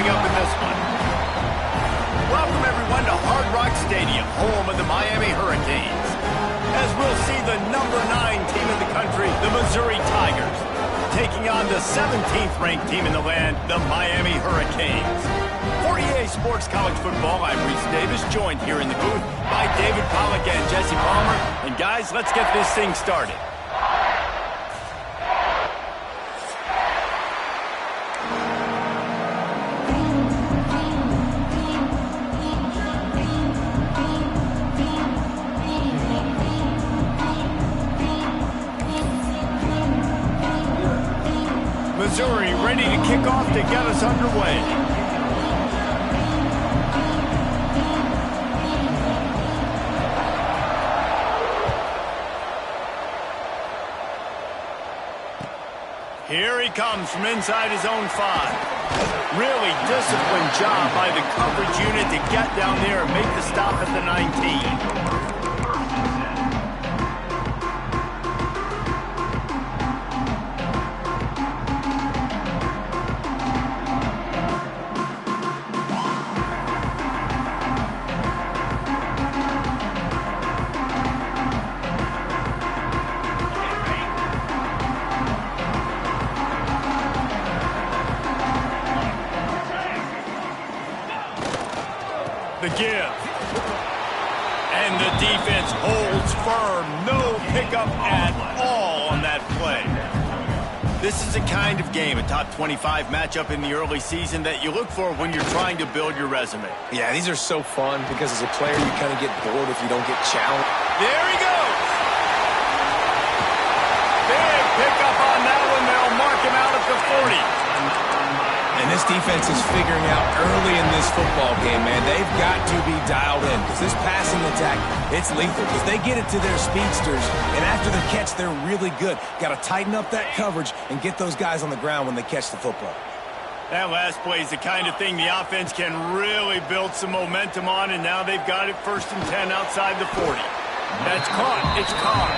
up in this one. Welcome, everyone, to Hard Rock Stadium, home of the Miami Hurricanes. As we'll see the number 9 team in the country, the Missouri Tigers, taking on the 17th-ranked team in the land, the Miami Hurricanes. For EA Sports College Football, I'm Reese Davis, joined here in the booth by David Pollack and Jesse Palmer. And guys, let's get this thing started. Missouri ready to kick off to get us underway. Here he comes from inside his own 5. Really disciplined job by the coverage unit to get down there and make the stop at the 19. The give. And the defense holds firm. No pickup at all on that play. This is the kind of game, a top 25 matchup in the early season, that you look for when you're trying to build your resume. Yeah, these are so fun because as a player, you kind of get bored if you don't get challenged. There he goes. Big pickup on that one. They'll mark him out at the 40. And this defense is figuring out early in this football game, man, they've got to be dialed in because this passing attack, it's lethal because they get it to their speedsters, and after the catch, they're really good. Got to tighten up that coverage and get those guys on the ground when they catch the football. That last play is the kind of thing the offense can really build some momentum on, and now they've got it 1st and 10 outside the 40. That's caught. It's caught.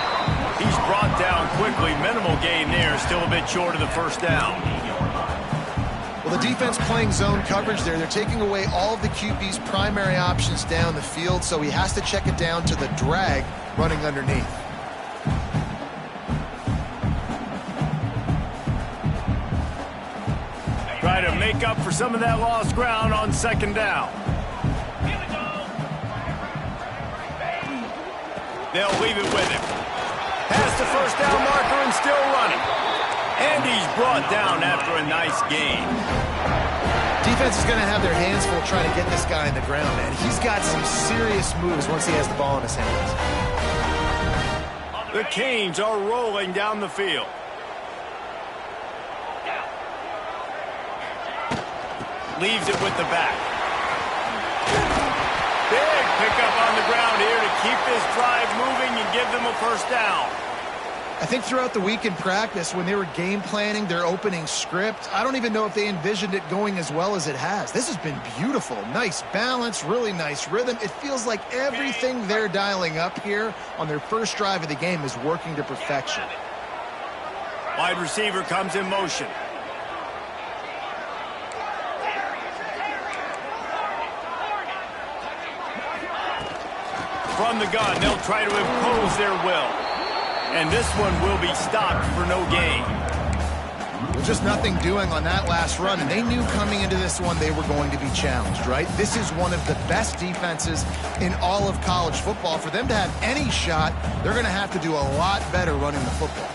He's brought down quickly. Minimal gain there, still a bit short of the first down. Well, the defense playing zone coverage there. They're taking away all of the QB's primary options down the field, so he has to check it down to the drag running underneath. Try to make up for some of that lost ground on 2nd down. They'll leave it with him. Past the 1st down marker and still running. And he's brought down after a nice gain. Defense is going to have their hands full trying to get this guy in the ground, man. He's got some serious moves once he has the ball in his hands. The Canes are rolling down the field. Leaves it with the back. Big pickup on the ground here to keep this drive moving and give them a 1st down. I think throughout the week in practice, when they were game planning their opening script, I don't even know if they envisioned it going as well as it has. This has been beautiful. Nice balance, really nice rhythm. It feels like everything they're dialing up here on their first drive of the game is working to perfection. Wide receiver comes in motion. From the gun, they'll try to impose their will. And this one will be stopped for no gain. Well, just nothing doing on that last run, and they knew coming into this one they were going to be challenged, right? This is one of the best defenses in all of college football. For them to have any shot, they're going to have to do a lot better running the football.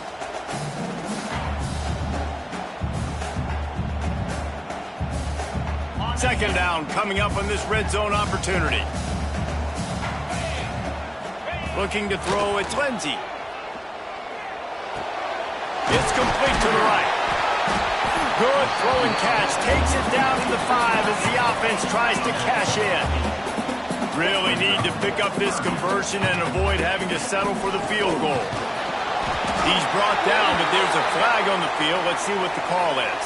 Second down coming up on this red zone opportunity. Looking to throw, it's Lindsey. It's complete to the right. Good throw and catch. Takes it down to the 5 as the offense tries to cash in. Really need to pick up this conversion and avoid having to settle for the field goal. He's brought down, but there's a flag on the field. Let's see what the call is.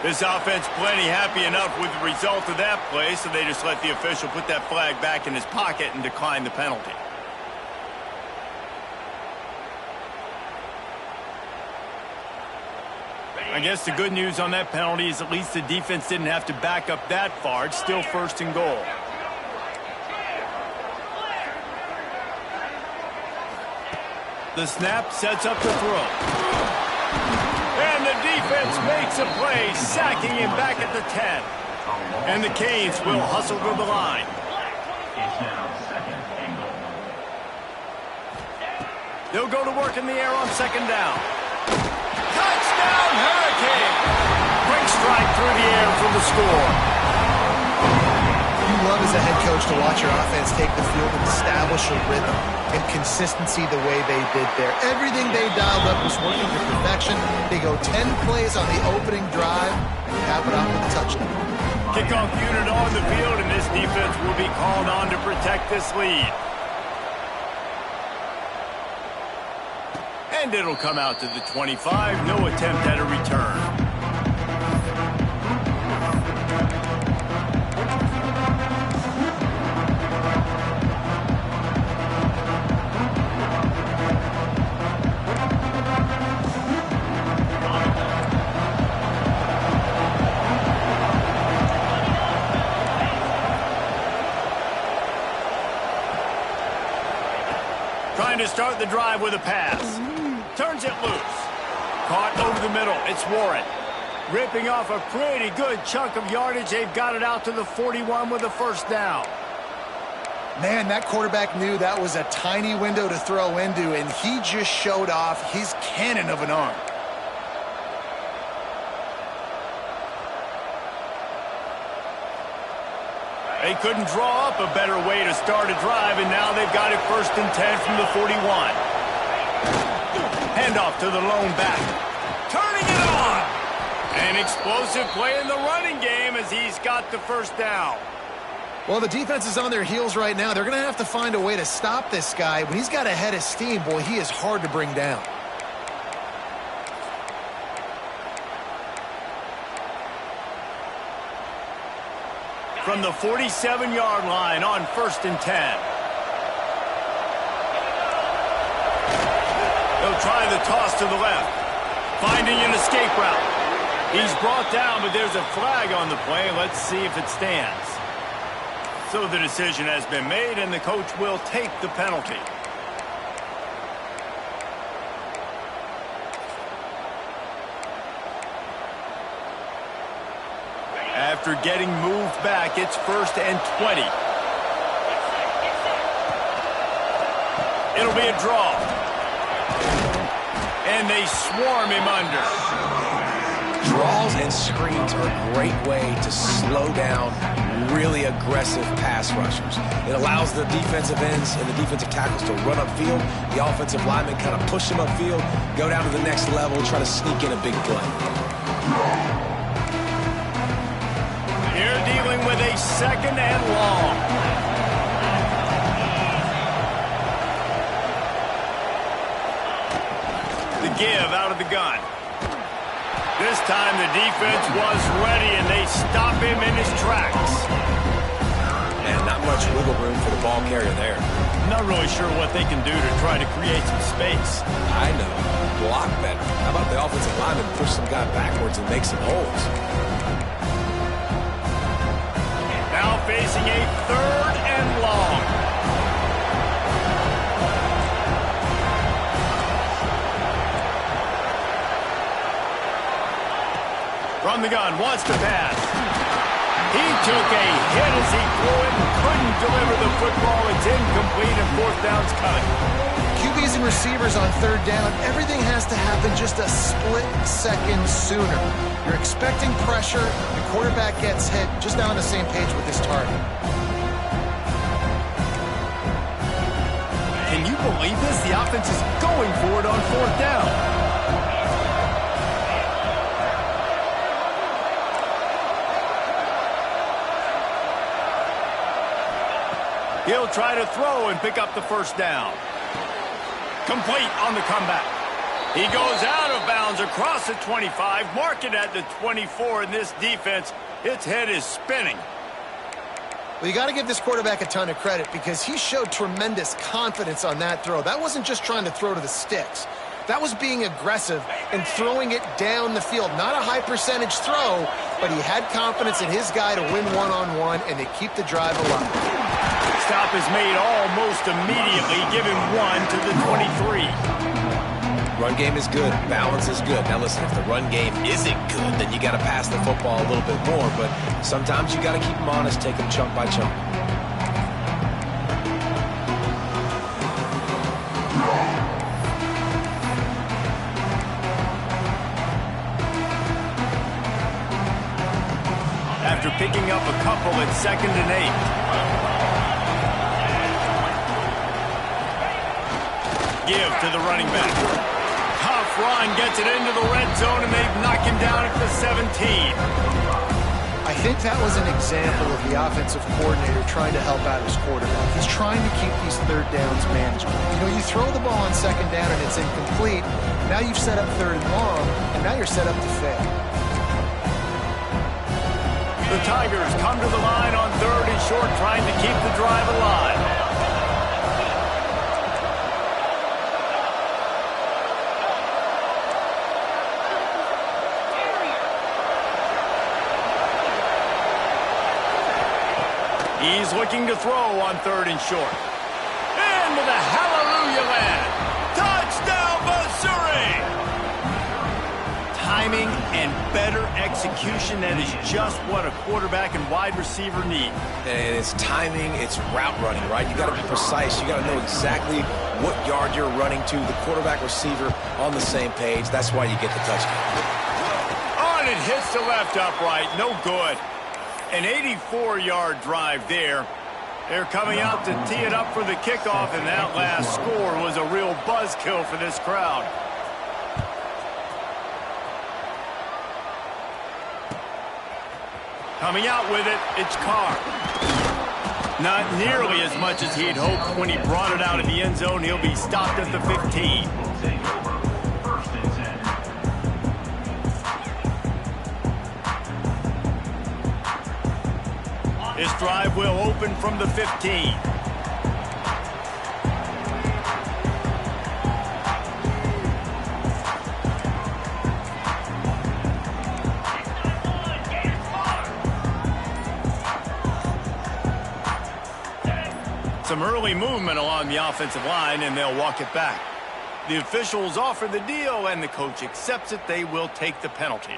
This offense plenty happy enough with the result of that play, so they just let the official put that flag back in his pocket and decline the penalty. I guess the good news on that penalty is at least the defense didn't have to back up that far. It's still 1st and goal. The snap sets up the throw. And the defense makes a play, sacking him back at the 10. And the Canes will hustle to the line. They'll go to work in the air on 2nd down. Touchdown, Hurricane! Quick strike through the air for the score. You love as a head coach to watch your offense take the field and establish a rhythm and consistency the way they did there. Everything they dialed up was working to perfection. They go 10 plays on the opening drive and cap it off with a touchdown. Kickoff unit on the field, and this defense will be called on to protect this lead. And it'll come out to the 25. No attempt at a return. Trying to start the drive with a pass. Turns it loose. Caught over the middle. It's Warren. Ripping off a pretty good chunk of yardage. They've got it out to the 41 with a 1st down. Man, that quarterback knew that was a tiny window to throw into, and he just showed off his cannon of an arm. They couldn't draw up a better way to start a drive, and now they've got it 1st and 10 from the 41. Handoff to the lone back. Turning it on! An explosive play in the running game as he's got the 1st down. Well, the defense is on their heels right now. They're going to have to find a way to stop this guy. When he's got a head of steam, boy, he is hard to bring down. From the 47-yard line on 1st and 10. They'll try the toss to the left. Finding an escape route. He's brought down, but there's a flag on the play. Let's see if it stands. So the decision has been made, and the coach will take the penalty. After getting moved back, it's 1st and 20. It'll be a draw. And they swarm him under. Draws and screens are a great way to slow down really aggressive pass rushers. It allows the defensive ends and the defensive tackles to run upfield. The offensive linemen kind of push them upfield, go down to the next level, try to sneak in a big play. Here dealing with a 2nd and long. The give out of the gun. This time the defense was ready, and they stop him in his tracks. Man, not much wiggle room for the ball carrier there. Not really sure what they can do to try to create some space. I know. Block better. How about the offensive lineman push some guy backwards and make some holes? Now facing a 3rd and long. From the gun, wants to pass. He took a hit as he threw it and couldn't deliver the football. It's incomplete, and 4th down's coming. QBs and receivers on 3rd down, everything has to happen just a split second sooner. You're expecting pressure, the quarterback gets hit, just not on the same page with his target. Can you believe this? The offense is going for it on 4th down. He'll try to throw and pick up the 1st down. Complete on the comeback. He goes out of bounds across the 25, mark it at the 24, and this defense, its head is spinning. Well, you got to give this quarterback a ton of credit because he showed tremendous confidence on that throw. That wasn't just trying to throw to the sticks. That was being aggressive and throwing it down the field. Not a high percentage throw, but he had confidence in his guy to win one-on-one and to keep the drive alive. Stop is made almost immediately, giving 1 to the 23. Run game is good. Balance is good. Now listen, if the run game isn't good, then you got to pass the football a little bit more. But sometimes you got to keep them honest, take them chunk by chunk. After picking up a couple at 2nd and 8. Give to the running back. Tough run, gets it into the red zone, and they've knocked him down at the 17. I think that was an example of the offensive coordinator trying to help out his quarterback. He's trying to keep these third downs manageable. You know, you throw the ball on 2nd down and it's incomplete. Now you've set up 3rd and long, and now you're set up to fail. The Tigers come to the line on 3rd and short, trying to keep the drive alive. He's looking to throw on 3rd and short. Into the hallelujah land. Touchdown, Missouri! Timing and better execution, that is just what a quarterback and wide receiver need. And it's timing, it's route running, right? You got to be precise. You got to know exactly what yard you're running to. The quarterback receiver on the same page. That's why you get the touchdown. Oh, and it hits the left upright. No good. An 84-yard drive there. They're coming out to tee it up for the kickoff, and that last score was a real buzzkill for this crowd. Coming out with it, it's Carr. Not nearly as much as he'd hoped when he brought it out of the end zone. He'll be stopped at the 15. This drive will open from the 15. Some early movement along the offensive line, and they'll walk it back. The officials offer the deal, and the coach accepts it. They will take the penalty.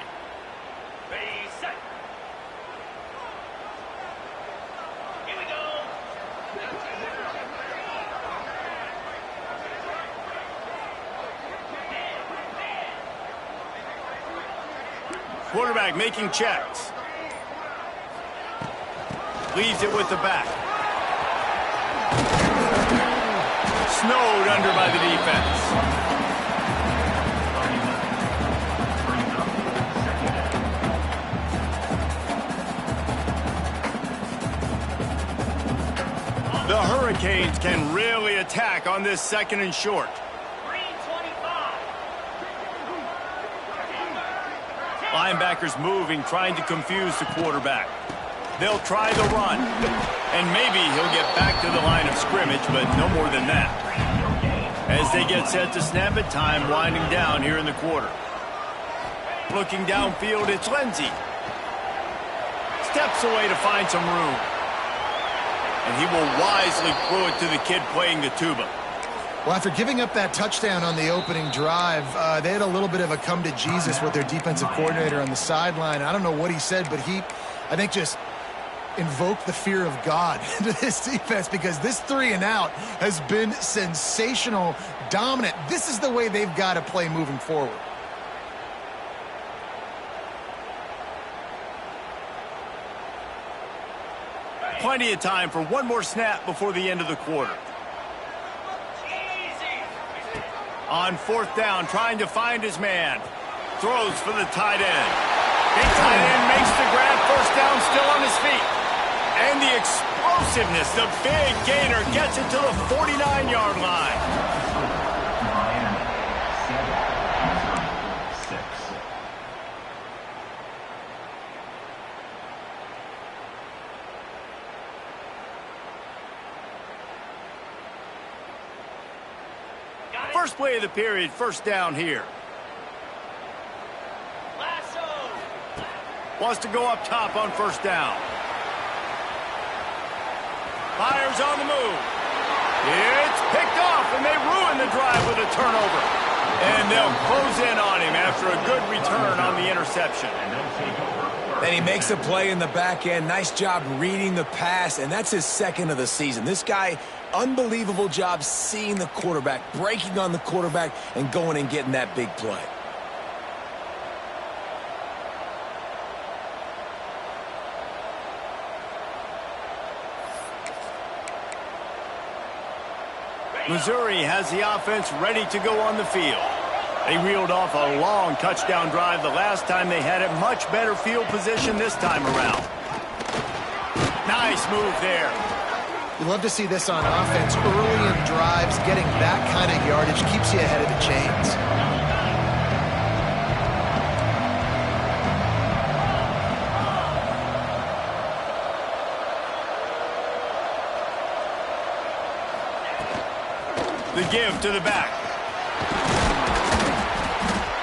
Quarterback making checks. Leaves it with the back. Snowed under by the defense. The Hurricanes can really attack on this 2nd and short. Linebackers moving, trying to confuse the quarterback. They'll try the run, and maybe he'll get back to the line of scrimmage, but no more than that. As they get set to snap it, time winding down here in the quarter. Looking downfield, it's Lindsey. Steps away to find some room. And he will wisely throw it to the kid playing the tuba. Well, after giving up that touchdown on the opening drive, they had a little bit of a come to Jesus with their defensive coordinator on the sideline. I don't know what he said, but he, I think, just invoked the fear of God into this defense, because this 3 and out has been sensational, dominant. This is the way they've got to play moving forward. Plenty of time for one more snap before the end of the quarter. On 4th down, trying to find his man. Throws for the tight end. Big tight end makes the grab. 1st down, still on his feet. And the explosiveness, the big gainer, gets it to the 49-yard line. First play of the period, first down here. Wants to go up top on first down. Fires on the move. It's picked off, and they ruin the drive with a turnover. And they'll close in on him after a good return on the interception. And he makes a play in the back end. Nice job reading the pass, and that's his second of the season. This guy, unbelievable job seeing the quarterback, breaking on the quarterback, and going and getting that big play. Missouri has the offense ready to go on the field. They reeled off a long touchdown drive the last time they had it. Much better field position this time around. Nice move there. You love to see this on offense. Early in drives, getting that kind of yardage keeps you ahead of the chains. The give to the back.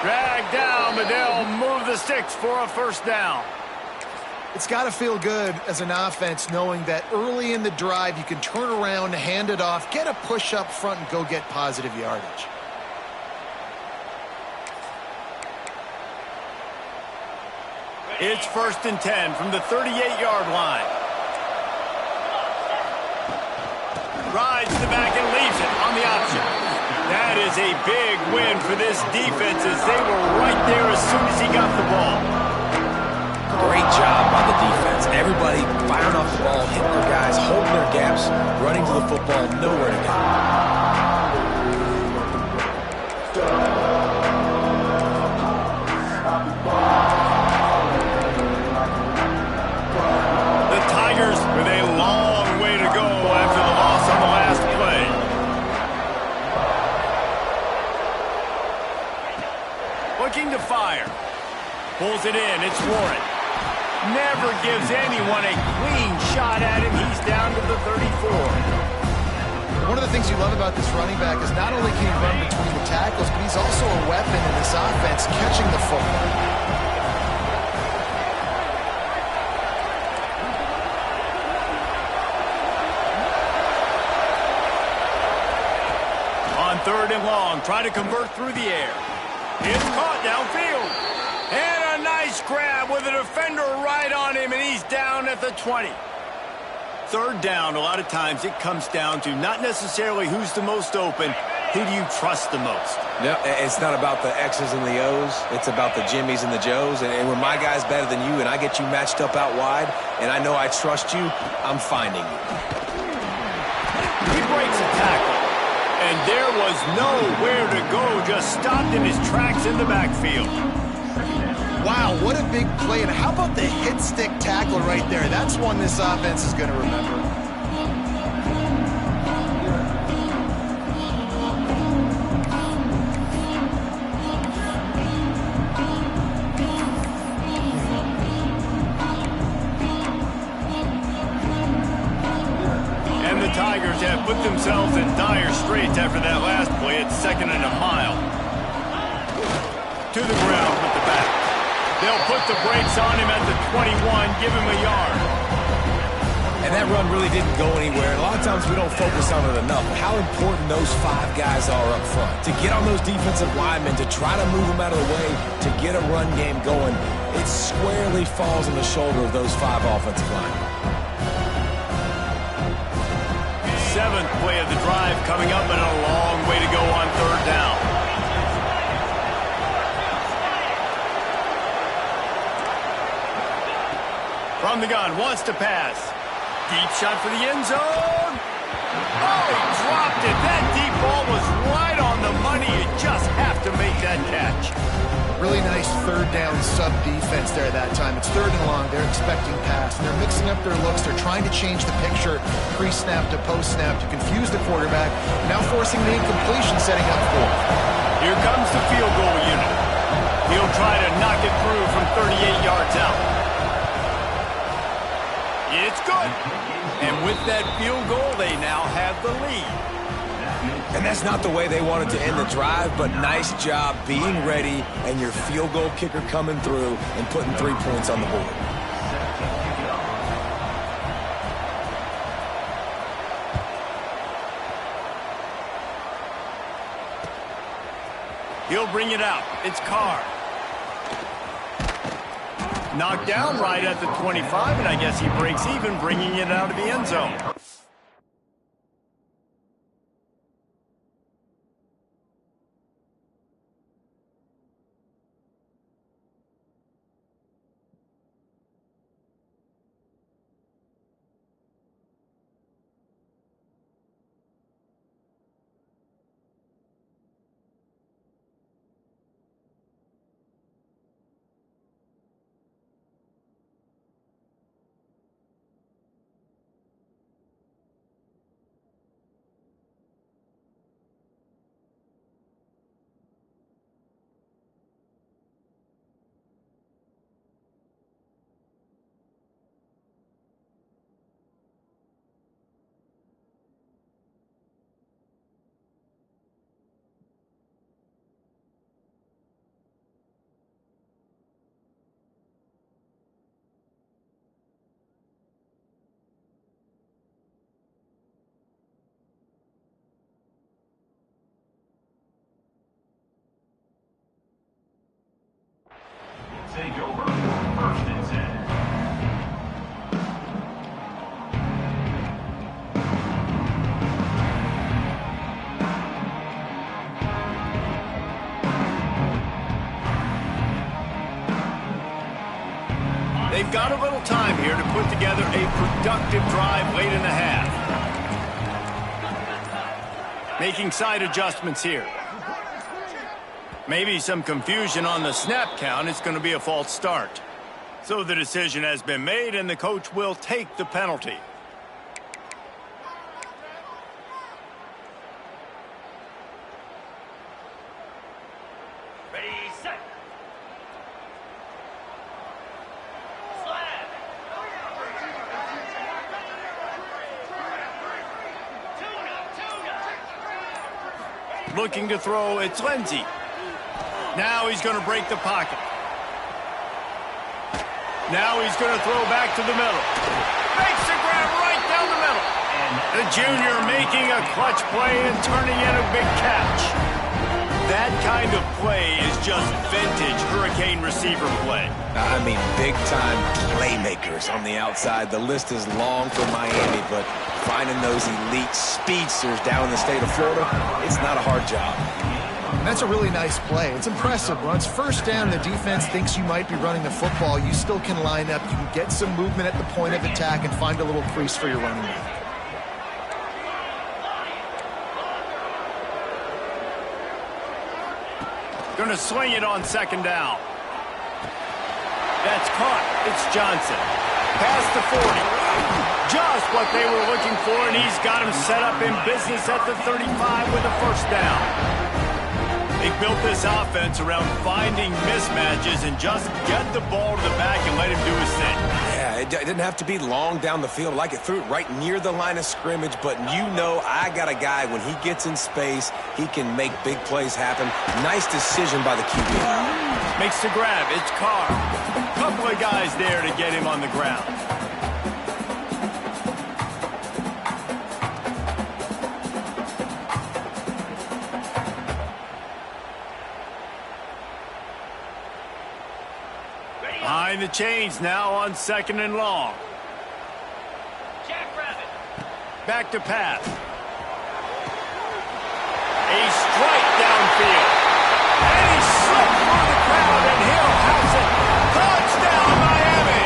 Dragged down, but they'll move the sticks for a first down. It's got to feel good as an offense knowing that early in the drive you can turn around, hand it off, get a push up front, and go get positive yardage. It's 1st and 10 from the 38-yard line. Rides the back and leaves it on the option. That is a big win for this defense as they were right there as soon as he got the ball. Great job by the defense. Everybody firing off the ball, hitting their guys, holding their gaps, running to the football, nowhere to go. The Tigers with a long way to go after the loss on the last play. Looking to fire. Pulls it in. It's Warren. Never gives anyone a clean shot at him. He's down to the 34. One of the things you love about this running back is not only can he run between the tackles, but he's also a weapon in this offense, catching the football. On 3rd and long, try to convert through the air. It's caught downfield. And a nice grab with a defender right on him, and he's down at the 20. 3rd down, a lot of times it comes down to not necessarily who's the most open, who do you trust the most? No, it's not about the X's and the O's. It's about the Jimmies and the Joes. And when my guy's better than you and I get you matched up out wide and I know I trust you, I'm finding you. He breaks a tackle, and there was nowhere to go, just stopped in his tracks in the backfield. Wow, what a big play. And how about the hit stick tackle right there? That's one this offense is going to remember. And the Tigers have put themselves in dire straits after that last play. It's 2nd and a mile. To the ground with the back. They'll put the brakes on him at the 21, give him a yard. And that run really didn't go anywhere. And a lot of times we don't focus on it enough. How important those 5 guys are up front. To get on those defensive linemen, to try to move them out of the way, to get a run game going, it squarely falls on the shoulder of those 5 offensive linemen. 7th play of the drive coming up, and a long way to go on 3rd down. From the gun, wants to pass. Deep shot for the end zone. Oh, he dropped it. That deep ball was right on the money. You just have to make that catch. Really nice 3rd down sub defense there that time. It's 3rd and long. They're expecting pass, and they're mixing up their looks. They're trying to change the picture pre-snap to post-snap to confuse the quarterback, now forcing the incompletion, setting up 4th. Here comes the field goal unit. He'll try to knock it through from 38 yards out. It's good. And with that field goal, they now have the lead. And that's not the way they wanted to end the drive, but nice job being ready and your field goal kicker coming through and putting 3 points on the board. He'll bring it out. It's Carr. Knocked down right at the 25, and I guess he breaks even, bringing it out of the end zone. Take over, 1st and 10. They've got a little time here to put together a productive drive late in the half. Making side adjustments here. Maybe some confusion on the snap count. It's going to be a false start. So the decision has been made, and the coach will take the penalty. Ready, set. Slap. Looking to throw, it's Lindsey. Now he's going to break the pocket. Now he's going to throw back to the middle. Makes the grab right down the middle. And the junior making a clutch play and turning in a big catch. That kind of play is just vintage Hurricane receiver play. I mean, big-time playmakers on the outside. The list is long for Miami, but finding those elite speedsters down in the state of Florida, it's not a hard job. That's a really nice play. It's impressive. When it's 1st down, the defense thinks you might be running the football. You still can line up. You can get some movement at the point of attack and find a little crease for your running back. Going to swing it on 2nd down. That's caught. It's Johnson. Past the 40. Just what they were looking for, and he's got him set up in business at the 35 with a 1st down. They built this offense around finding mismatches and just get the ball to the back and let him do his thing. Yeah, it didn't have to be long down the field. Like it threw it right near the line of scrimmage, but you know I got a guy, when he gets in space, he can make big plays happen. Nice decision by the QB. Makes the grab. It's Carr. Couple of guys there to get him on the ground. Behind the chains now on 2nd and long. Back to pass. A strike downfield. And he slipped through the crowd, and he'll house it. Touchdown, Miami!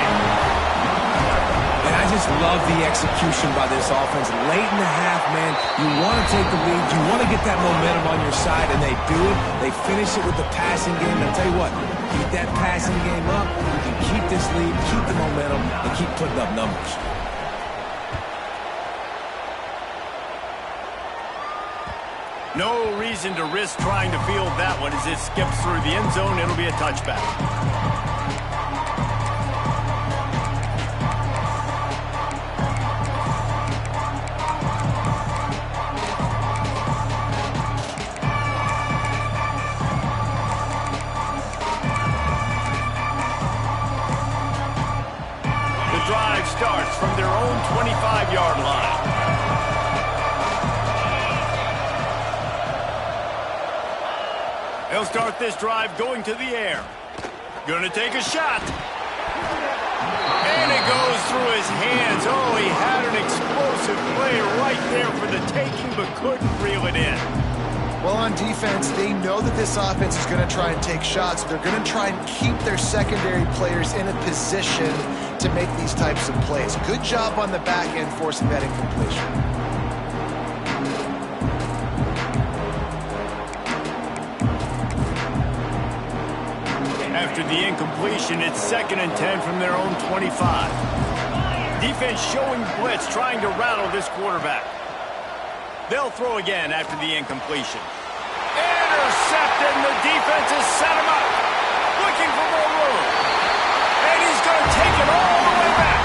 And I just love the execution by this offense. Late in the half, man, you want to take the lead. You want to get that momentum on your side, and they do it. They finish it with the passing game. And I'll tell you what, keep that passing game up. You can keep this lead, keep the momentum, and keep putting up numbers. No reason to risk trying to field that one as it skips through the end zone. It'll be a touchback. drive starts from their own 25-yard line. They'll start this drive going to the air. Gonna take a shot. And it goes through his hands. Oh, he had an explosive play right there for the taking, but couldn't reel it in. Well, on defense, they know that this offense is going to try and take shots. They're going to try and keep their secondary players in a position to make these types of plays. Good job on the back end forcing that incompletion. After the incompletion, it's 2nd and 10 from their own 25. Defense showing blitz, trying to rattle this quarterback. They'll throw again after the incompletion. Intercepted, and the defense has set him up. Looking for more room. And he's going to take it all the way back.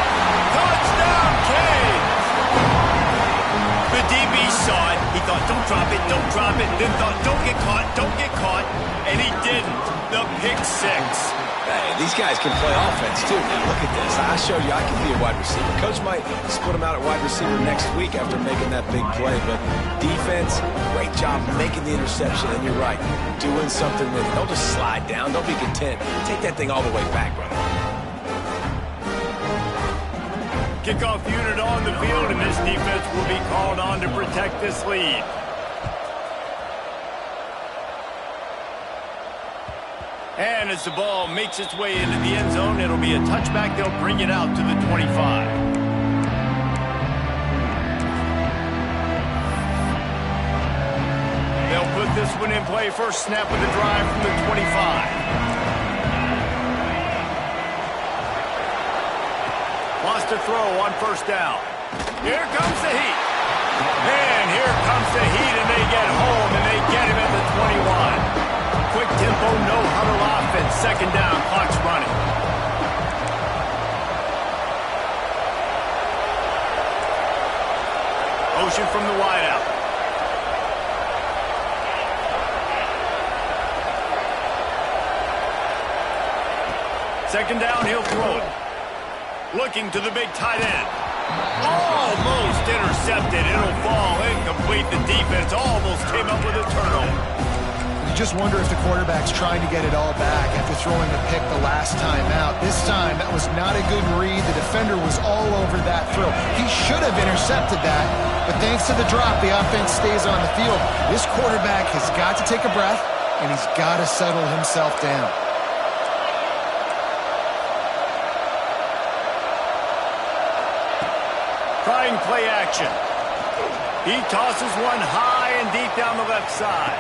Touchdown, Canes. The DB saw it. He thought, don't drop it, don't drop it. Then thought, don't get caught, don't get caught. And he didn't. The pick six. Hey, these guys can play offense, too. Now, look at this. I showed you I can be a wide receiver. Coach might split him out at wide receiver next week after making that big play. But defense, great job making the interception. And you're right, doing something with it. Don't just slide down. Don't be content. Take that thing all the way back, brother. Kickoff unit on the field, and this defense will be called on to protect this lead. And as the ball makes its way into the end zone, it'll be a touchback. They'll bring it out to the 25. They'll put this one in play. First snap of the drive from the 25. Lost a throw on first down. Here comes the heat. And here comes the heat, and they get home, and they get him at the 21. Quick tempo, no huddle offense. 2nd down, clock's running. Motion from the wideout. Second down, he'll throw it. Looking to the big tight end. Almost intercepted. It'll fall incomplete. The defense almost came up with a turnover. You just wonder if the quarterback's trying to get it all back after throwing a pick the last time out. This time, that was not a good read. The defender was all over that throw. He should have intercepted that, but thanks to the drop, the offense stays on the field. This quarterback has got to take a breath, and he's got to settle himself down. Trying play action. He tosses one high and deep down the left side.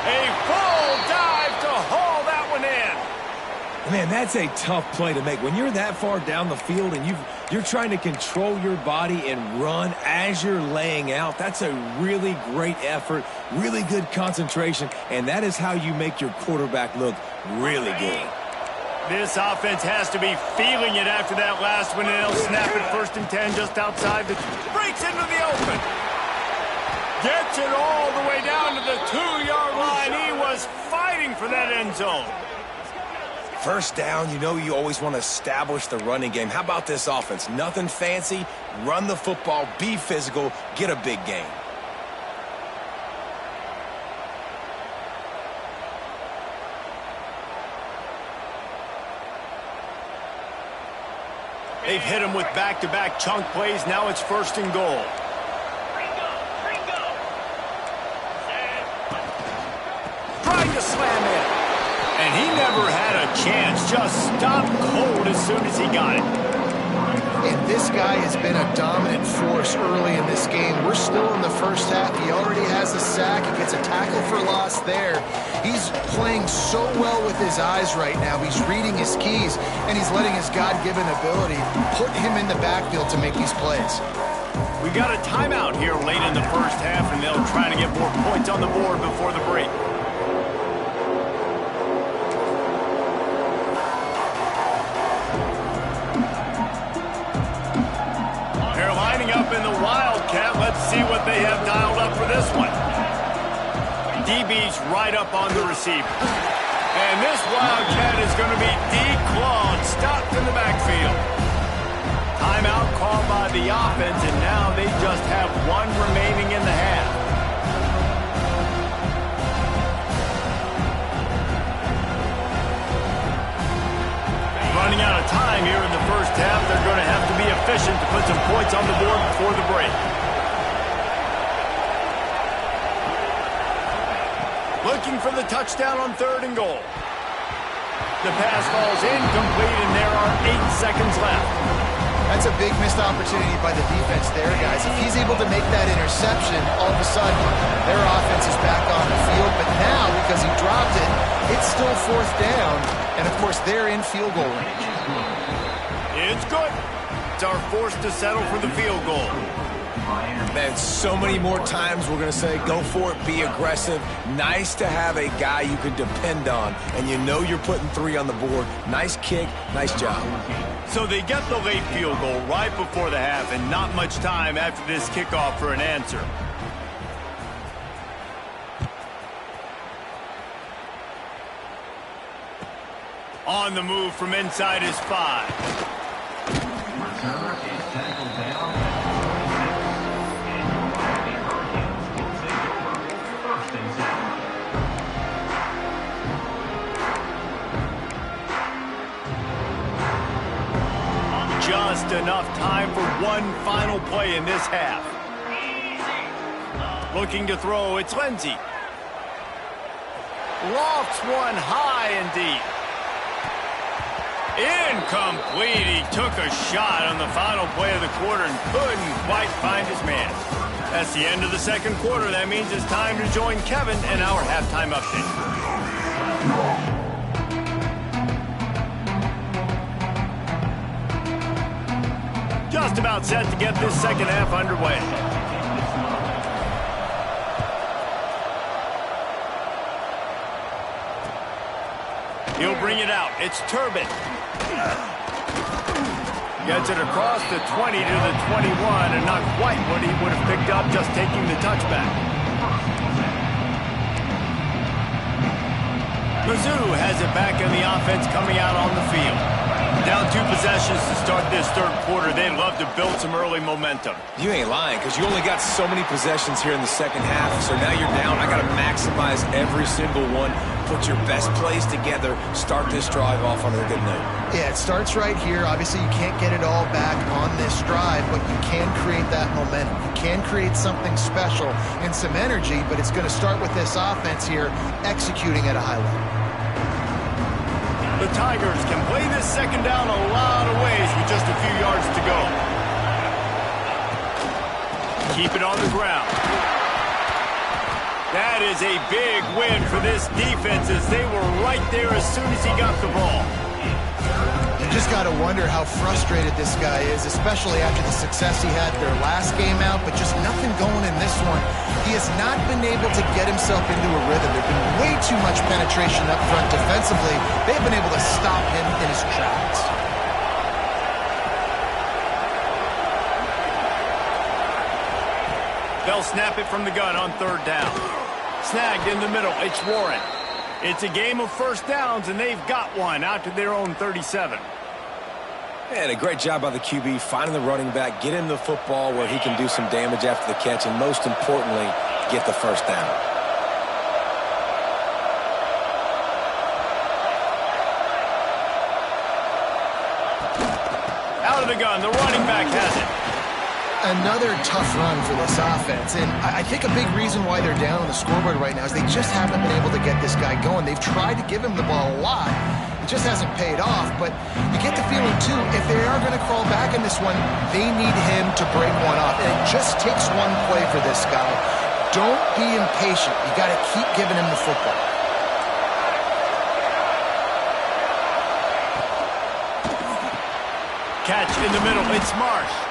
A full dive to haul that one in. Man, that's a tough play to make. When you're that far down the field and you're trying to control your body and run as you're laying out, that's a really great effort, really good concentration, and that is how you make your quarterback look really good. This offense has to be feeling it after that last one, and they'll snap it 1st and 10 just outside the... Breaks into the open. Gets it all the way down to the 2-yard line. He was fighting for that end zone. First down, you know you always want to establish the running game. How about this offense? Nothing fancy. Run the football, be physical, get a big gain. They've hit him with back-to-back chunk plays. Now it's 1st and goal. Trying to slam in. And he never had a chance. Just stopped cold as soon as he got it. And this guy has been a dominant force early in this game. We're still in the first half. He already has a sack. He gets a tackle for loss there. He's playing so well with his eyes right now. He's reading his keys, and he's letting his God-given ability put him in the backfield to make these plays. We got a timeout here late in the first half, and they'll try to get more points on the board before the break. They're lining up in the Wildcat. Let's see what they have dialed up for this one. DB's right up on the receiver. And this Wildcat is going to be declawed, stopped in the backfield. offense, and now they just have one remaining in the half. Running out of time here in the first half. They're going to have to be efficient to put some points on the board before the break. Looking for the touchdown on 3rd and goal. The pass falls incomplete, and there are 8 seconds left. That's a big missed opportunity by the defense there, guys. If he's able to make that interception, all of a sudden, their offense is back on the field. But now, because he dropped it, it's still 4th down. And, of course, they're in field goal range. It's good. It's our force to settle for the field goal. Man, so many more times we're going to say, go for it, be aggressive. Nice to have a guy you can depend on, and you know you're putting 3 on the board. Nice kick, nice job. So they get the late field goal right before the half, and not much time after this kickoff for an answer. On the move from inside his 5. Returner is tackled down at 26, and the Miami Hurricanes will take over 1st and 7. Just enough time for one final play in this half. Looking to throw, it's Lindsey. Lofts one high and deep. Incomplete. He took a shot on the final play of the quarter and couldn't quite find his man. That's the end of the 2nd quarter. That means it's time to join Kevin in our halftime update. Just about set to get this 2nd half underway. He'll bring it out. It's Turbin. Gets it across the 20 to the 21, and not quite what he would have picked up just taking the touchback. Mizzou has it back in the offense coming out on the field. Down 2 possessions to start this 3rd quarter. They'd love to build some early momentum. You ain't lying, because you only got so many possessions here in the 2nd half, so now you're down. I got to maximize every single one. Put your best plays together. Start this drive off on a good note. Yeah, it starts right here. Obviously, you can't get it all back on this drive, but you can create that momentum. You can create something special and some energy, but it's going to start with this offense here executing at a high level. The Tigers can play this 2nd down a lot of ways with just a few yards to go. Keep it on the ground. That is a big win for this defense as they were right there as soon as he got the ball. You just got to wonder how frustrated this guy is, especially after the success he had their last game out, but just nothing going in this one. He has not been able to get himself into a rhythm. There's been way too much penetration up front defensively. They've been able to stop him in his tracks. They'll snap it from the gun on 3rd down. Snagged in the middle. It's Warren. It's a game of 1st downs, and they've got one out to their own 37. And a great job by the QB finding the running back, get him the football where he can do some damage after the catch, and most importantly, get the 1st down. Out of the gun, the running back has it. Another tough run for this offense, and I think a big reason why they're down on the scoreboard right now is they just haven't been able to get this guy going. They've tried to give him the ball a lot. It just hasn't paid off, but you get the feeling, too, if they are going to crawl back in this one, they need him to break one off, and it just takes one play for this guy. Don't be impatient. You got to keep giving him the football. Catch in the middle. It's Marsh.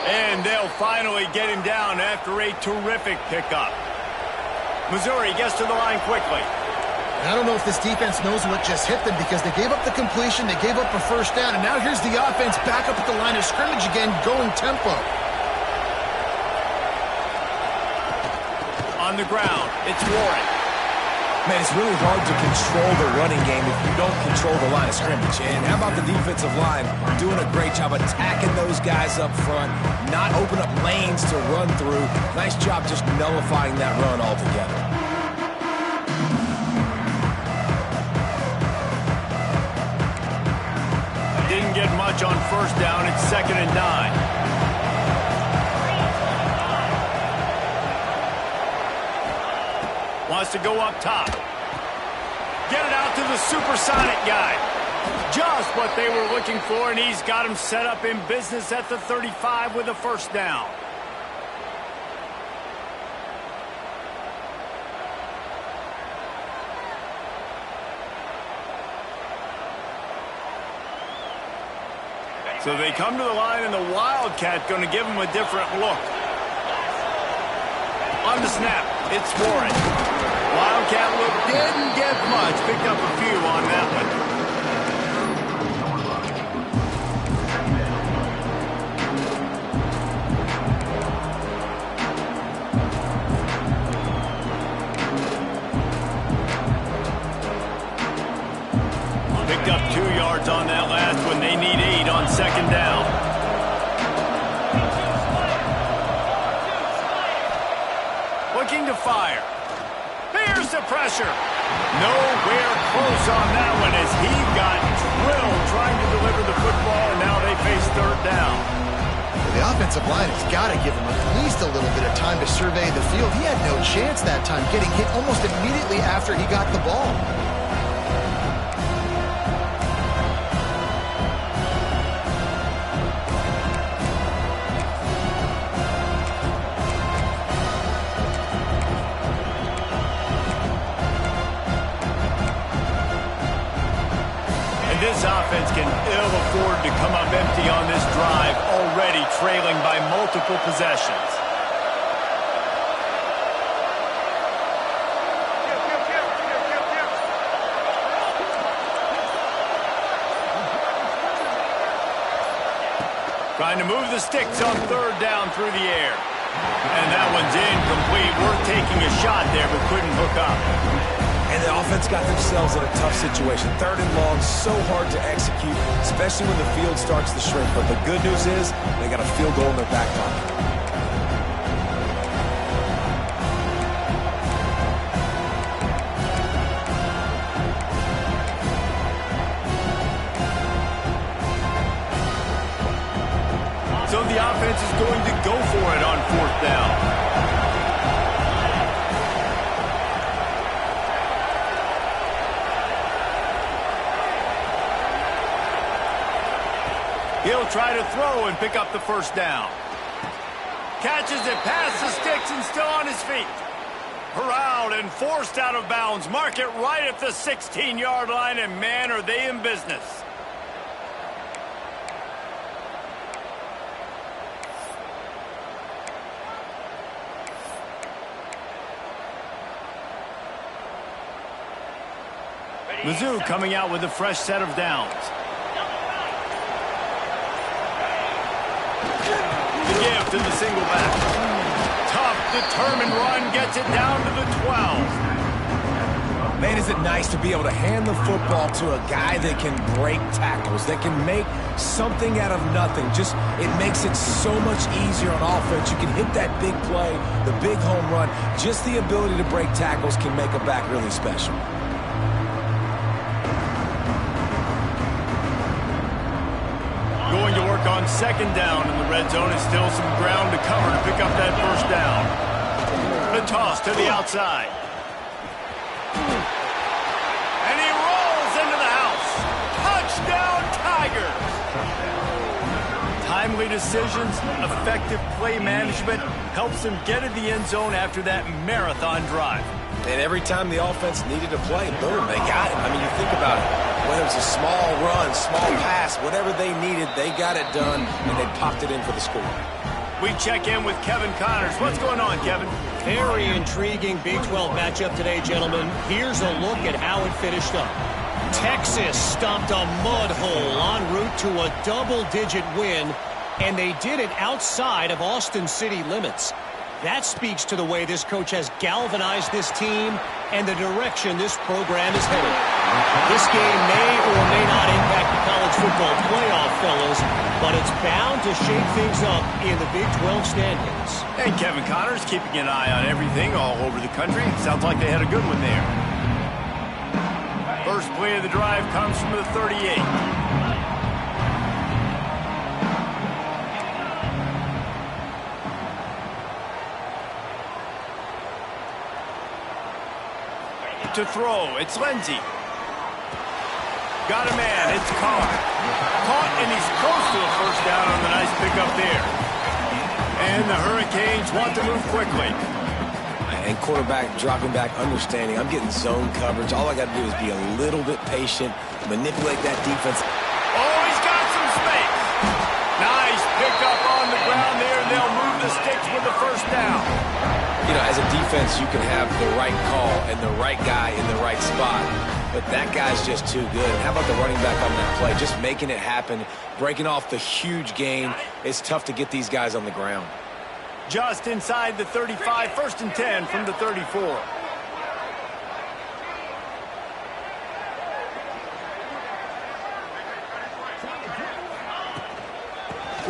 And they'll finally get him down after a terrific pickup. Missouri gets to the line quickly. I don't know if this defense knows what just hit them because they gave up the completion, they gave up a 1st down, and now here's the offense back up at the line of scrimmage again, going tempo. On the ground, it's Warren. Man, it's really hard to control the running game if you don't control the line of scrimmage. And how about the defensive line doing a great job attacking those guys up front, not open up lanes to run through. Nice job just nullifying that run altogether. Didn't get much on first down. It's 2nd and 9. Wants to go up top. Get it out to the supersonic guy. Just what they were looking for, and he's got him set up in business at the 35 with a first down. So they come to the line, and the Wildcat going to give him a different look. On the snap, it's Warren. Wildcat look didn't get much. Picked up a few on that one. Picked up 2 yards on that last one. They need 8 on 2nd down. Looking to fire. Here's the pressure. Nowhere close on that one as he got drilled trying to deliver the football, and now they face 3rd down. The offensive line has got to give him at least a little bit of time to survey the field. He had no chance that time, getting hit almost immediately after he got the ball. This offense can ill afford to come up empty on this drive, already trailing by multiple possessions. Trying to move the sticks on 3rd down through the air. And that one's incomplete. Worth taking a shot there, but couldn't hook up. And the offense got themselves in a tough situation. 3rd and long, so hard to execute, especially when the field starts to shrink. But the good news is they got a field goal in their back pocket. So the offense is going to go for it on 4th down. He'll try to throw and pick up the first down. Catches it past the sticks and still on his feet. Corralled and forced out of bounds. Mark it right at the 16-yard line, and man, are they in business. Mizzou coming out with a fresh set of downs. The give to the single back. Tough, determined run gets it down to the 12. Man, is it nice to be able to hand the football to a guy that can break tackles, that can make something out of nothing. Just, it makes it so much easier on offense. You can hit that big play, the big home run. Just the ability to break tackles can make a back really special. Going to work on 2nd down in the red zone. Is still some ground to cover to pick up that first down. The toss to the outside. And he rolls into the house. Touchdown, Tigers! Timely decisions, effective play management helps them get in the end zone after that marathon drive. And every time the offense needed to play, boom, they got it. I mean, you think about it. Whether it was a small run, small pass, whatever they needed, they got it done, and they popped it in for the score. We check in with Kevin Connors. What's going on, Kevin? Very intriguing Big 12 matchup today, gentlemen. Here's a look at how it finished up. Texas stomped a mud hole en route to a double-digit win, and they did it outside of Austin city limits. That speaks to the way this coach has galvanized this team and the direction this program is headed. This game may or may not impact the college football playoff, fellas, but it's bound to shake things up in the Big 12 standings. And Kevin Connor's keeping an eye on everything all over the country. Sounds like they had a good one there. First play of the drive comes from the 38. To throw, it's Lindsey. Got a man, it's Carr. Caught, and he's close to a first down on the nice pickup there. And the Hurricanes want to move quickly. And quarterback dropping back, understanding. I'm getting zone coverage. All I got to do is be a little bit patient, manipulate that defense. Oh, he's got some space. Nice pickup on the ground there. They'll move the sticks with the first down. You know, as a defense, you can have the right call and the right guy in the right spot, but that guy's just too good. And how about the running back on that play? Just making it happen, breaking off the huge gain. It's tough to get these guys on the ground. Just inside the 35, 1st and 10 from the 34.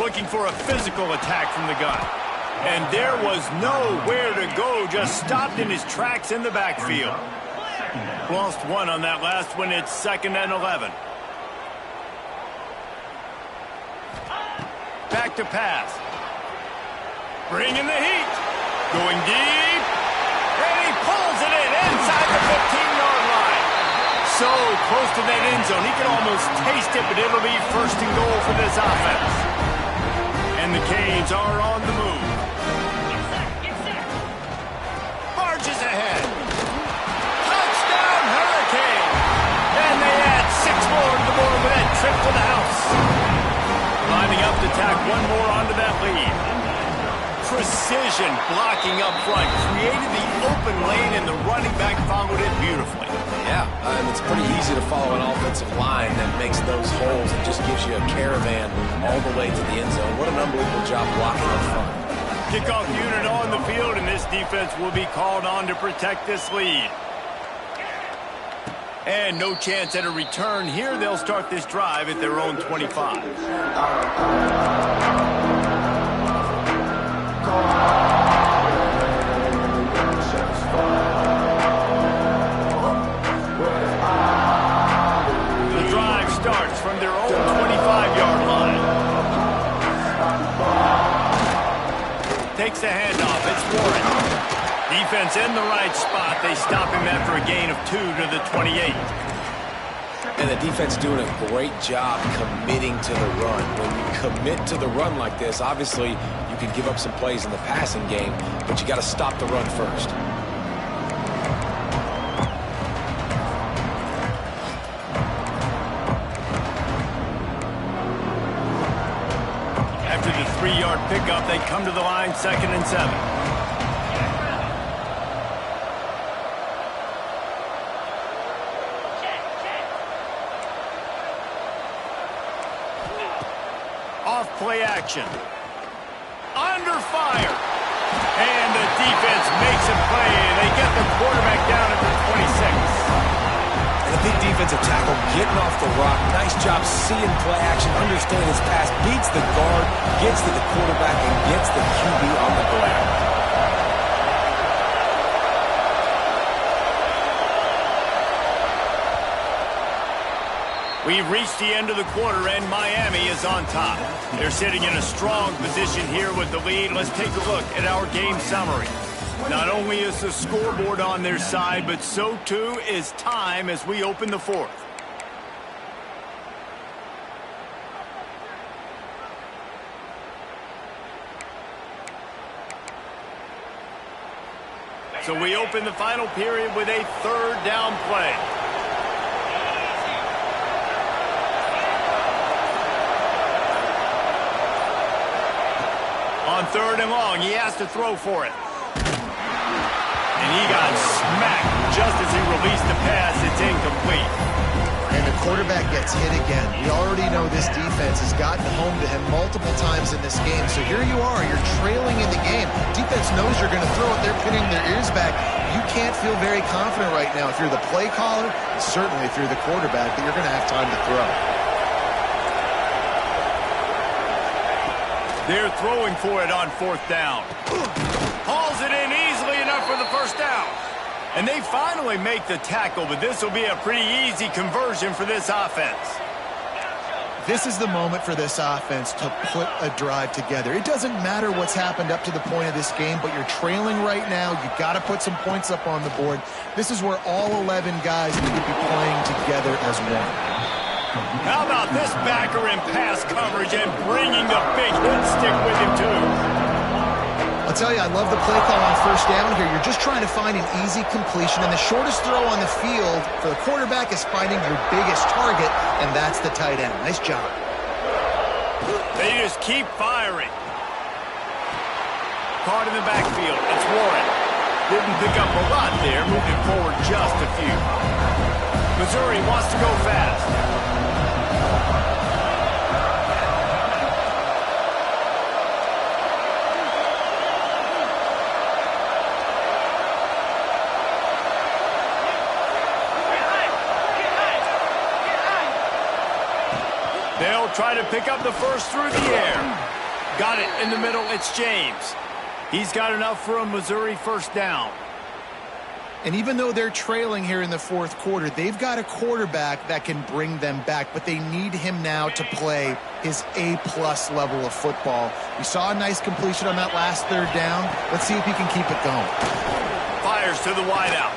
Looking for a physical attack from the gun. And there was nowhere to go, just stopped in his tracks in the backfield. Lost one on that last one. It's 2nd and 11. Back to pass. Bringing the heat. Going deep. And he pulls it in inside the 15-yard line. So close to that end zone. He can almost taste it, but it'll be 1st and goal for this offense. And the Canes are on the move. Marches ahead. Touchdown, Hurricane. And they add 6 more to the board with that trip to the house. Lining up to tack one more onto that lead. Precision blocking up front. Created the open lane, and the running back followed it beautifully. Yeah, it's pretty easy to follow an offensive line that makes those holes and just gives you a caravan all the way to the end zone. What an unbelievable job blocking up front. Kickoff unit on the field, and this defense will be called on to protect this lead. And no chance at a return here. They'll start this drive at their own 25. The drive starts from their own 25-yard line. Takes the handoff. It's Warren. Defense in the right spot. They stop him after a gain of 2 to the 28. And the defense doing a great job committing to the run. When you commit to the run like this, obviously you can give up some plays in the passing game, but you got to stop the run first. After the 3-yard pickup, they come to the line, 2nd and 7. Play action. Under fire. And the defense makes a play. They get the quarterback down at the 26. And a big defensive tackle getting off the rock. Nice job seeing play action, understanding his pass, beats the guard, gets to the quarterback, and gets the QB on the ground. We've reached the end of the quarter, and Miami is on top. They're sitting in a strong position here with the lead. Let's take a look at our game summary. Not only is the scoreboard on their side, but so too is time as we open the 4th. So we open the final period with a 3rd down play. On 3rd and long, he has to throw for it. And he got smacked just as he released the pass. It's incomplete. And the quarterback gets hit again. We already know this defense has gotten home to him multiple times in this game. So here you are, you're trailing in the game. Defense knows you're going to throw it. They're pinning their ears back. You can't feel very confident right now if you're the play caller, and certainly if you're the quarterback, that you're going to have time to throw. They're throwing for it on 4th down. Hauls it in easily enough for the first down. And they finally make the tackle, but this will be a pretty easy conversion for this offense. This is the moment for this offense to put a drive together. It doesn't matter what's happened up to the point of this game, but you're trailing right now. You've got to put some points up on the board. This is where all 11 guys need to be playing together as one. How about this backer in pass coverage and bringing the big hit stick with him, too? I'll tell you, I love the play call on 1st down here. You're just trying to find an easy completion, and the shortest throw on the field for the quarterback is finding your biggest target, and that's the tight end. Nice job. They just keep firing. Caught in the backfield. It's Warren. Didn't pick up a lot there, moving forward just a few. Missouri wants to go fast. They'll try to pick up the first through the air. Got it in the middle. It's James. He's got enough for a Missouri 1st down. And even though they're trailing here in the 4th quarter, they've got a quarterback that can bring them back, but they need him now to play his A-plus level of football. We saw a nice completion on that last 3rd down. Let's see if he can keep it going. Fires to the wideout.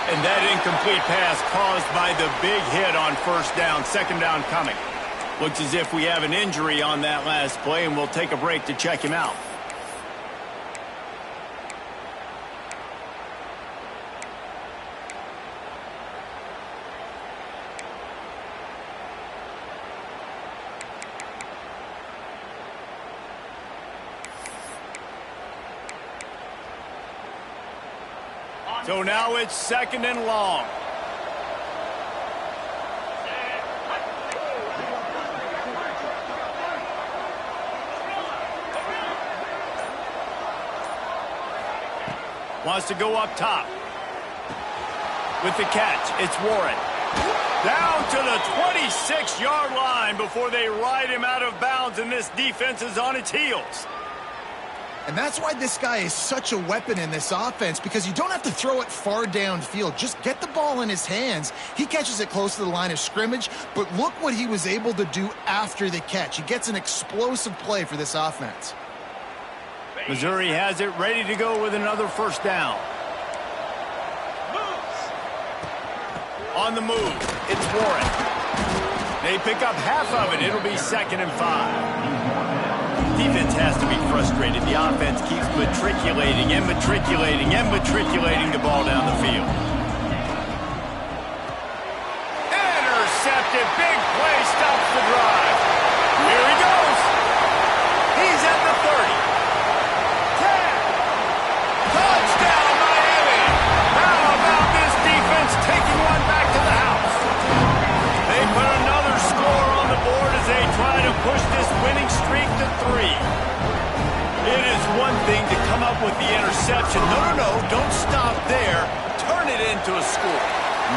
And that incomplete pass caused by the big hit on 1st down. 2nd down coming. Looks as if we have an injury on that last play, and we'll take a break to check him out. So now it's 2nd and long. Wants to go up top. With the catch, it's Warren. Down to the 26-yard line before they ride him out of bounds, and this defense is on its heels. And that's why this guy is such a weapon in this offense, because you don't have to throw it far downfield. Just get the ball in his hands. He catches it close to the line of scrimmage, but look what he was able to do after the catch. He gets an explosive play for this offense. Missouri has it ready to go with another 1st down. On the move, it's Warren. They pick up half of it. It'll be 2nd and 5. Defense has to be frustrated. The offense keeps matriculating and matriculating and matriculating the ball down the field. Intercepted. Big play. Stops the drive. Here he goes. He's at the 30. 10. Touchdown, Miami. How about this defense taking one back to the house? They put another score on the board as they try to push this winning streak to 3. It is one thing to come up with the interception. No, don't stop there. Turn it into a score.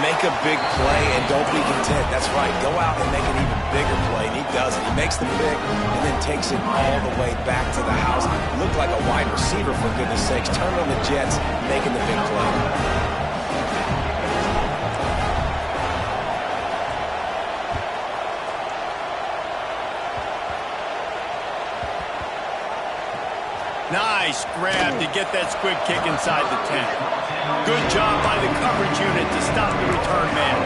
Make a big play and don't be content. That's right. Go out and make an even bigger play. And he does it. He makes the pick and then takes it all the way back to the house. Looked like a wide receiver, for goodness sakes. Turned on the Jets, making the big play. Nice grab to get that squib kick inside the 10. Good job by the coverage unit to stop the return man.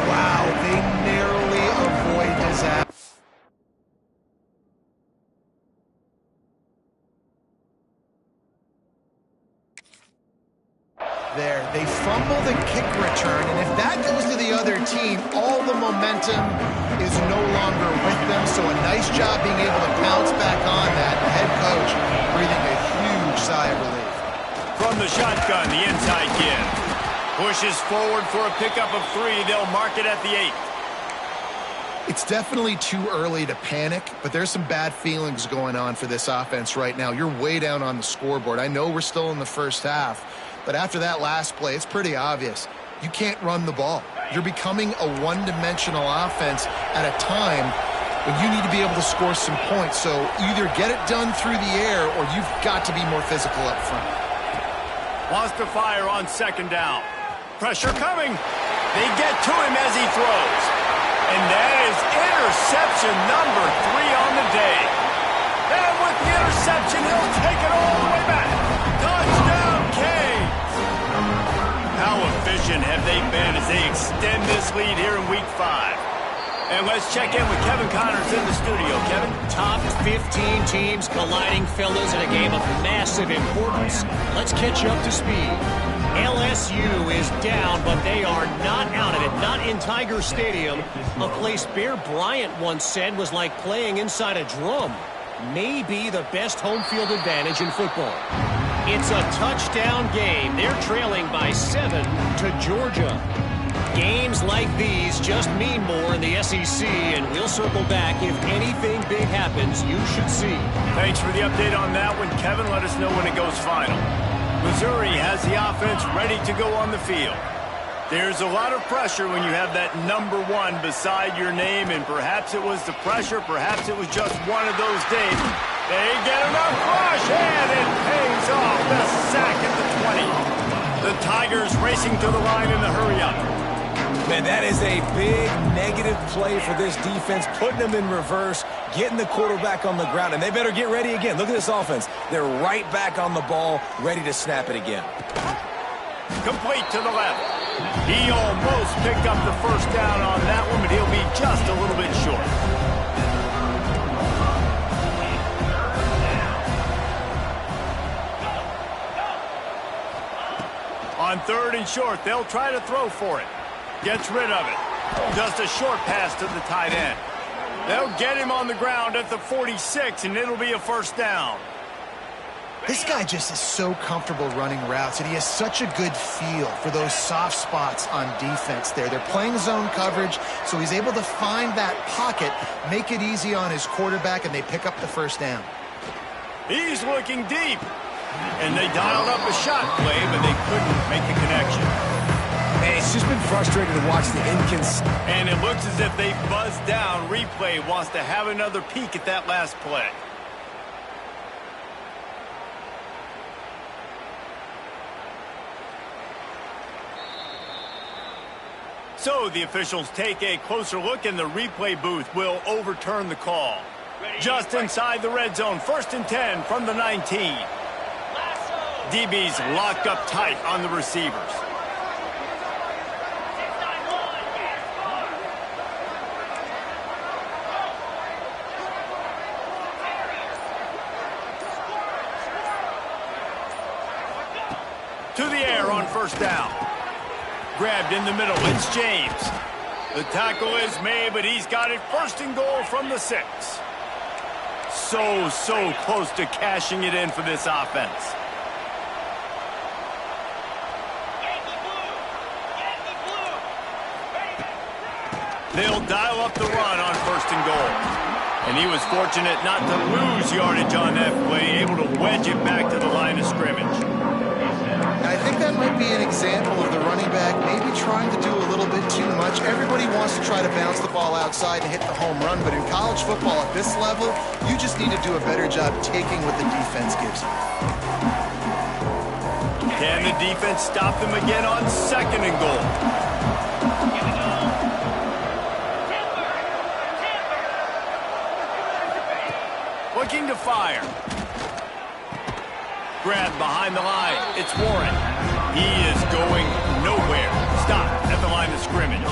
Wow, they narrowly avoid disaster. There, they fumble the kick return, and if that goes to the other team, all the momentum is no longer with them, so a nice job being able to bounce back on that. The head coach breathing a huge sigh of relief. From the shotgun, the inside give. Pushes forward for a pickup of 3. They'll mark it at the 8. It's definitely too early to panic, but there's some bad feelings going on for this offense right now. You're way down on the scoreboard. I know we're still in the first half, but after that last play, it's pretty obvious. You can't run the ball. You're becoming a one-dimensional offense at a time when you need to be able to score some points. So either get it done through the air or you've got to be more physical up front. Wants to fire on 2nd down. Pressure coming. They get to him as he throws. And that is interception number 3 on the day. And with the interception, he'll take it all the way back. Touchdown, Canes! How efficient have they been as they extend this lead here in Week 5? And let's check in with Kevin Connors in the studio. Kevin? Top 15 teams colliding, fellas, in a game of massive importance. Let's catch you up to speed. LSU is down, but they are not out of it. Not in Tiger Stadium, a place Bear Bryant once said was like playing inside a drum. Maybe the best home field advantage in football. It's a touchdown game. They're trailing by 7 to Georgia. Games like these just mean more in the SEC, and we'll circle back if anything big happens you should see. Thanks for the update on that one, Kevin. Let us know when it goes final. Missouri has the offense ready to go on the field. There's a lot of pressure when you have that number 1 beside your name, and perhaps it was the pressure, perhaps it was just one of those days. They get enough rush, and it pays off. The sack at the 20. The Tigers racing to the line in the hurry-up. Man, that is a big negative play for this defense, putting them in reverse, getting the quarterback on the ground, and they better get ready again. Look at this offense. They're right back on the ball, ready to snap it again. Complete to the left. He almost picked up the first down on that one, but he'll be just a little bit short. On 3rd and short, they'll try to throw for it. Gets rid of it. Just a short pass to the tight end. They'll get him on the ground at the 46, and it'll be a first down. This guy just is so comfortable running routes, and he has such a good feel for those soft spots on defense there. They're playing zone coverage, so he's able to find that pocket, make it easy on his quarterback, and they pick up the first down. He's looking deep. And they dialed up a shot play, but they couldn't make the connection. Man, it's just been frustrating to watch the inconsistency. And it looks as if they buzzed down. Replay wants to have another peek at that last play. So the officials take a closer look, and the replay booth will overturn the call. Just inside the red zone, 1st and 10 from the 19. DB's locked up tight on the receivers. To the air on 1st down. Grabbed in the middle, it's James. The tackle is made, but he's got it 1st and goal from the 6. So close to cashing it in for this offense. They'll dial up the run on 1st and goal. And he was fortunate not to lose yardage on that play, able to wedge it back to the line of scrimmage. I think that might be an example of the running back maybe trying to do a little bit too much. Everybody wants to try to bounce the ball outside and hit the home run, but in college football at this level, you just need to do a better job taking what the defense gives you. Can the defense stop them again on 2nd and goal? Looking to fire. Grabbed behind the line. It's Warren. He is going nowhere. Stop at the line of scrimmage.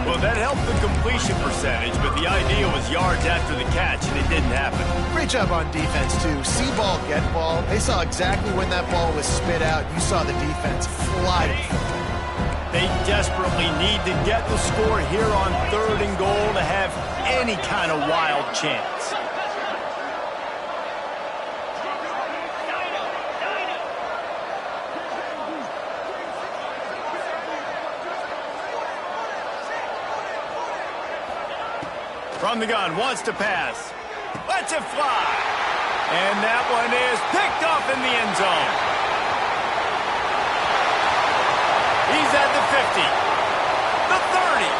Well, that helped the completion percentage, but the idea was yards after the catch, and it didn't happen. Great job on defense, too. See ball, get ball. They saw exactly when that ball was spit out. You saw the defense fly. They desperately need to get the score here on 3rd and goal to have any kind of wild chance. From the gun, wants to pass. Lets it fly. And that one is picked off in the end zone. He's at the 50. The 30.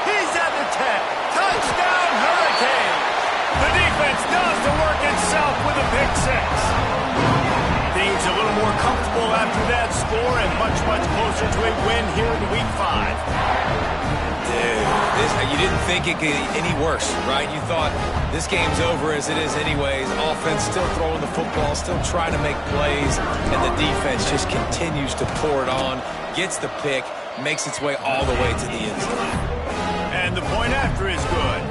He's at the 10. Touchdown, Hurricanes. The defense does the work itself with a pick six. Things a little more comfortable after that score and much, much closer to a win here in Week 5. Dude, you didn't think it could get any worse, right? You thought this game's over as it is anyways. Offense still throwing the football, still trying to make plays, and the defense just continues to pour it on, gets the pick, makes its way all the way to the end zone. And the point after is good.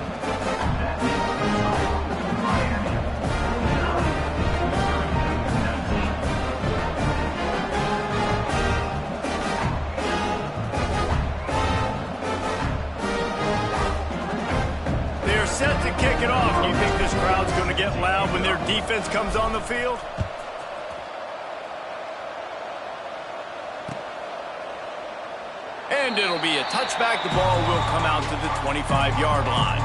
Set to kick it off. Do you think this crowd's going to get loud when their defense comes on the field? And it'll be a touchback. The ball will come out to the 25-yard line.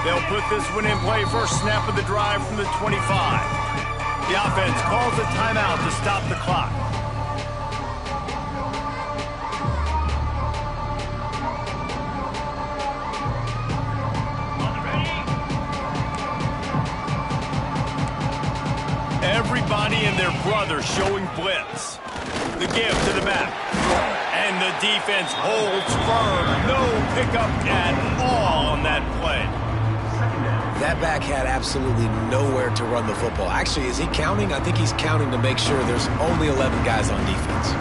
They'll put this one in play first snap of the drive from the 25. The offense calls a timeout to stop the clock. Everybody and their brother showing blitz. The give to the back. And the defense holds firm. No pickup at all on that play. That back had absolutely nowhere to run the football. Actually, is he counting? I think he's counting to make sure there's only 11 guys on defense.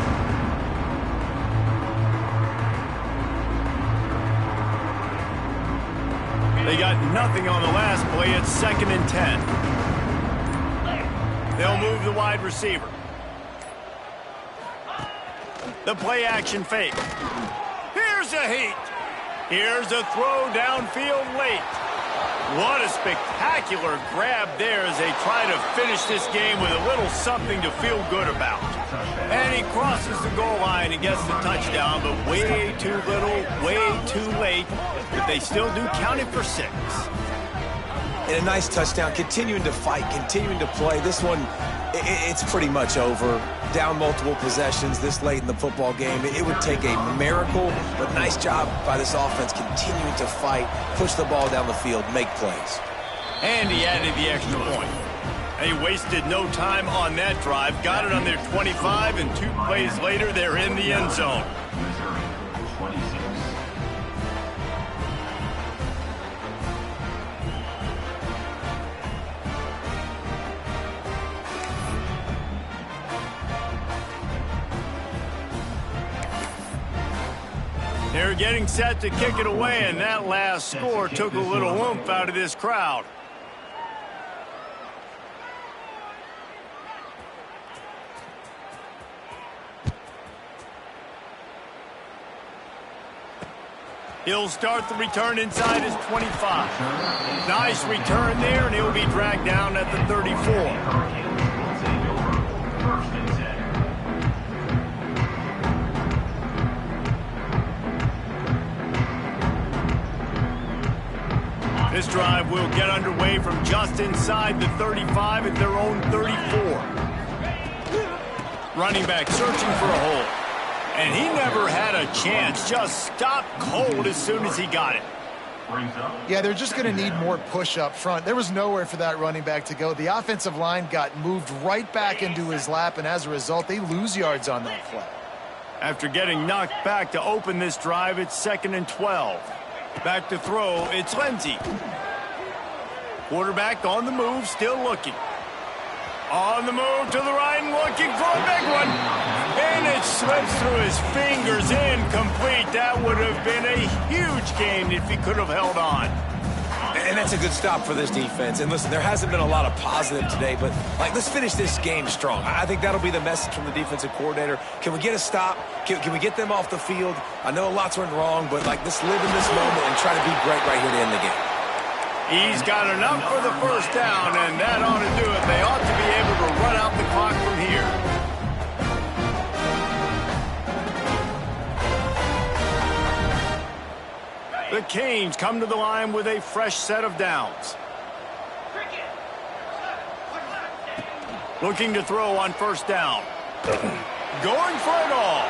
They got nothing on the last play. It's 2nd and 10. They'll move the wide receiver. The play action fake. Here's a heat. Here's a throw downfield late. What a spectacular grab there as they try to finish this game with a little something to feel good about. And he crosses the goal line and gets the touchdown, but way too little, way too late. But they still do count it for 6. And a nice touchdown, continuing to fight, continuing to play. This one, it's pretty much over. Down multiple possessions this late in the football game. It would take a miracle, but nice job by this offense continuing to fight, push the ball down the field, make plays. And he added the extra point. They wasted no time on that drive. Got it on their 25, and 2 plays later, they're in the end zone. They're getting set to kick it away, and that last score took a little oomph out of this crowd. He'll start the return inside his 25. Nice return there, and he'll be dragged down at the 34. This drive will get underway from just inside the 35 at their own 34. Running back searching for a hole. And he never had a chance. Just stopped cold as soon as he got it. Yeah, they're just going to need more push up front. There was nowhere for that running back to go. The offensive line got moved right back into his lap, and as a result, they lose yards on that play. After getting knocked back to open this drive, it's 2nd and 12. Back to throw, it's Lindsey. Quarterback on the move, still looking. On the move to the right and looking for a big one. And it slips through his fingers, incomplete. That would have been a huge gain if he could have held on. And that's a good stop for this defense. And listen, there hasn't been a lot of positive today, but, let's finish this game strong. I think that'll be the message from the defensive coordinator. Can we get a stop? Can we get them off the field? I know lots went wrong, but, let's live in this moment and try to be great right here to end the game. He's got enough for the first down, and that ought to do it. They ought to be able to run out the clock from here. The Canes come to the line with a fresh set of downs. Looking to throw on first down. Going for it all.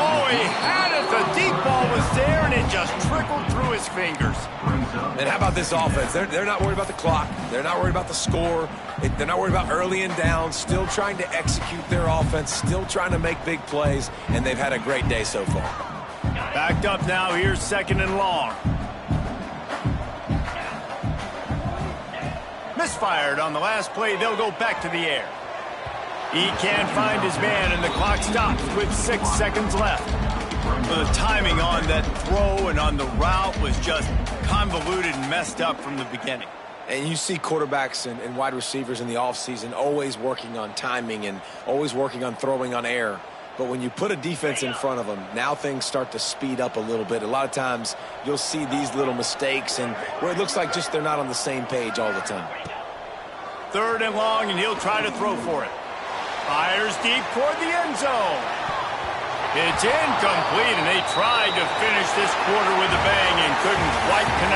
Oh, he had it. The deep ball was there, and it just trickled through his fingers. And how about this offense? They're not worried about the clock. They're not worried about the score. They're not worried about early and down. Still trying to execute their offense. Still trying to make big plays, and they've had a great day so far. Backed up now. Here's second and long. Misfired on the last play. They'll go back to the air. He can't find his man, and the clock stops with 6 seconds left. The timing on that throw and on the route was just convoluted and messed up from the beginning. And you see quarterbacks and wide receivers in the offseason always working on timing and always working on throwing on air. But when you put a defense in front of them, now things start to speed up a little bit. A lot of times you'll see these little mistakes and where it looks like just they're not on the same page all the time. Third and long, and he'll try to throw for it. Fires deep toward the end zone. It's incomplete, and they tried to finish this quarter with a bang and couldn't quite connect.